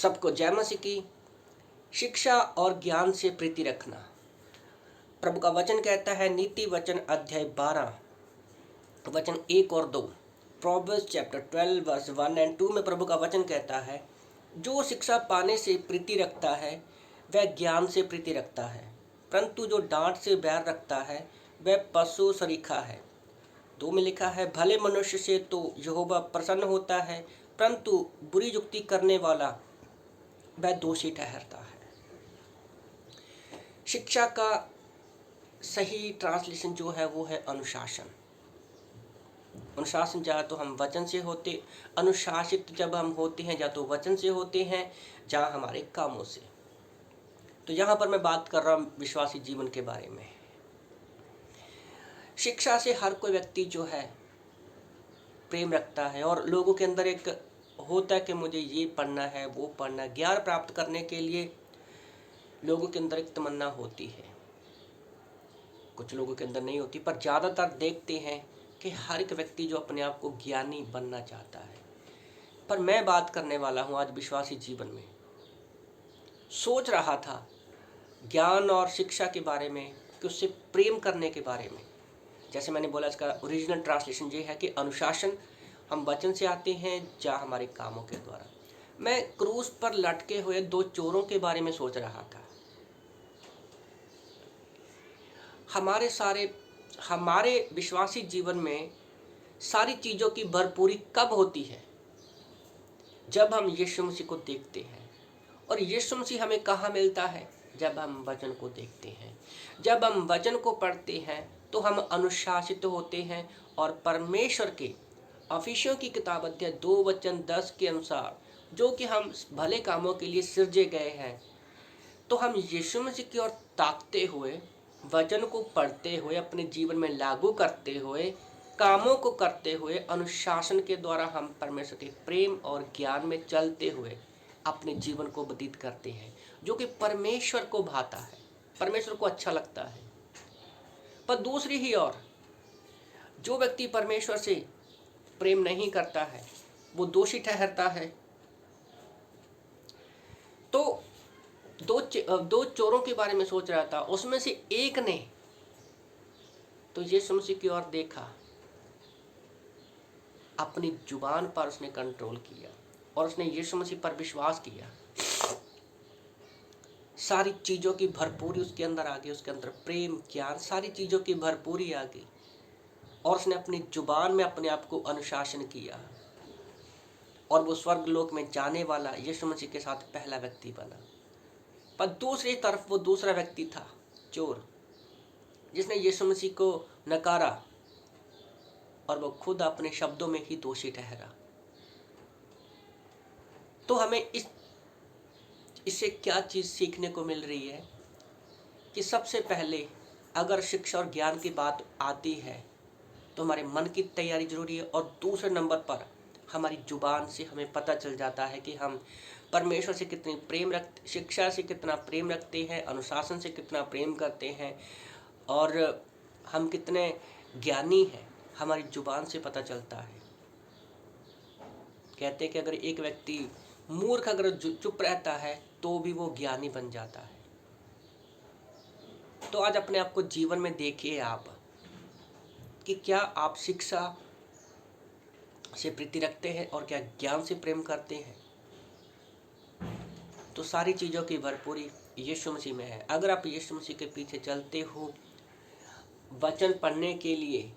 सबको जय मसीह की। शिक्षा और ज्ञान से प्रीति रखना। प्रभु का वचन कहता है, नीति वचन अध्याय 12 वचन 1 और 2, प्रोवर्ब्स चैप्टर 12 वर्स 1 एंड 2 में प्रभु का वचन कहता है, जो शिक्षा पाने से प्रीति रखता है वह ज्ञान से प्रीति रखता है, परंतु जो डांट से बैर रखता है वह पशु सरीखा है। 2 में लिखा है, भले मनुष्य से तो यहोवा प्रसन्न होता है, परंतु बुरी युक्ति करने वाला वह दोषी ठहरता है। शिक्षा का सही ट्रांसलेशन जो है वो है अनुशासन। अनुशासन चाहे तो हम वचन से होते, अनुशासित जब हम होते हैं या तो वचन से होते हैं या हमारे कामों से। तो यहाँ पर मैं बात कर रहा हूँ विश्वासी जीवन के बारे में। शिक्षा से हर कोई व्यक्ति जो है प्रेम रखता है और लोगों के अंदर एक होता है कि मुझे ये पढ़ना है वो पढ़ना है। ज्ञान प्राप्त करने के लिए लोगों के अंदर एक तमन्ना होती है, कुछ लोगों के अंदर नहीं होती, पर ज़्यादातर देखते हैं कि हर एक व्यक्ति जो अपने आप को ज्ञानी बनना चाहता है। पर मैं बात करने वाला हूँ आज विश्वासी जीवन में, सोच रहा था ज्ञान और शिक्षा के बारे में कि उससे प्रेम करने के बारे में। जैसे मैंने बोला, इसका ओरिजिनल ट्रांसलेशन ये है कि अनुशासन हम वचन से आते हैं या हमारे कामों के द्वारा। मैं क्रूस पर लटके हुए 2 चोरों के बारे में सोच रहा था। हमारे विश्वासी जीवन में सारी चीज़ों की भरपूरी कब होती है? जब हम यीशु मसीह को देखते हैं। और यीशु मसीह हमें कहाँ मिलता है? जब हम वचन को देखते हैं। जब हम वचन को पढ़ते हैं तो हम अनुशासित होते हैं और परमेश्वर के अफिसियों की किताब अध्याय 2 वचन 10 के अनुसार, जो कि हम भले कामों के लिए सृजे गए हैं, तो हम यीशु मसीह की ओर ताकते हुए, वचन को पढ़ते हुए, अपने जीवन में लागू करते हुए, कामों को करते हुए, अनुशासन के द्वारा हम परमेश्वर के प्रेम और ज्ञान में चलते हुए अपने जीवन को व्यतीत करते हैं, जो कि परमेश्वर को भाता है, परमेश्वर को अच्छा लगता है। पर दूसरी ही ओर जो व्यक्ति परमेश्वर से प्रेम नहीं करता है वो दोषी ठहरता है। तो दो चोरों के बारे में सोच रहा था। उसमें से एक ने तो यीशु मसीह की ओर देखा, अपनी जुबान पर उसने कंट्रोल किया और उसने यीशु मसीह पर विश्वास किया। सारी चीज़ों की भरपूरी उसके अंदर आ गई, उसके अंदर प्रेम, ज्ञान, सारी चीज़ों की भरपूरी आ गई और उसने अपनी जुबान में अपने आप को अनुशासन किया और वो स्वर्ग लोक में जाने वाला यीशु मसीह के साथ पहला व्यक्ति बना। पर दूसरी तरफ वो दूसरा व्यक्ति था, चोर, जिसने यीशु मसीह को नकारा और वो खुद अपने शब्दों में ही दोषी ठहरा। तो हमें इससे क्या चीज़ सीखने को मिल रही है कि सबसे पहले अगर शिक्षा और ज्ञान की बात आती है तो हमारे मन की तैयारी जरूरी है, और दूसरे नंबर पर हमारी जुबान से हमें पता चल जाता है कि हम परमेश्वर से कितनी शिक्षा से कितना प्रेम रखते हैं, अनुशासन से कितना प्रेम करते हैं और हम कितने ज्ञानी हैं। हमारी जुबान से पता चलता है। कहते हैं कि अगर एक व्यक्ति मूर्ख अगर चुप रहता है तो भी वो ज्ञानी बन जाता है। तो आज अपने आप को जीवन में देखिए आप कि क्या आप शिक्षा से प्रीति रखते हैं और क्या ज्ञान से प्रेम करते हैं। तो सारी चीज़ों की भरपूरी यीशु मसीह में है। अगर आप यीशु मसीह के पीछे चलते हो, वचन पढ़ने के लिए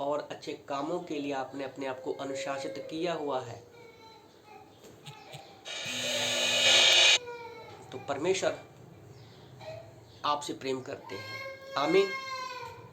और अच्छे कामों के लिए आपने अपने आप को अनुशासित किया हुआ है, तो परमेश्वर आपसे प्रेम करते हैं। आमीन।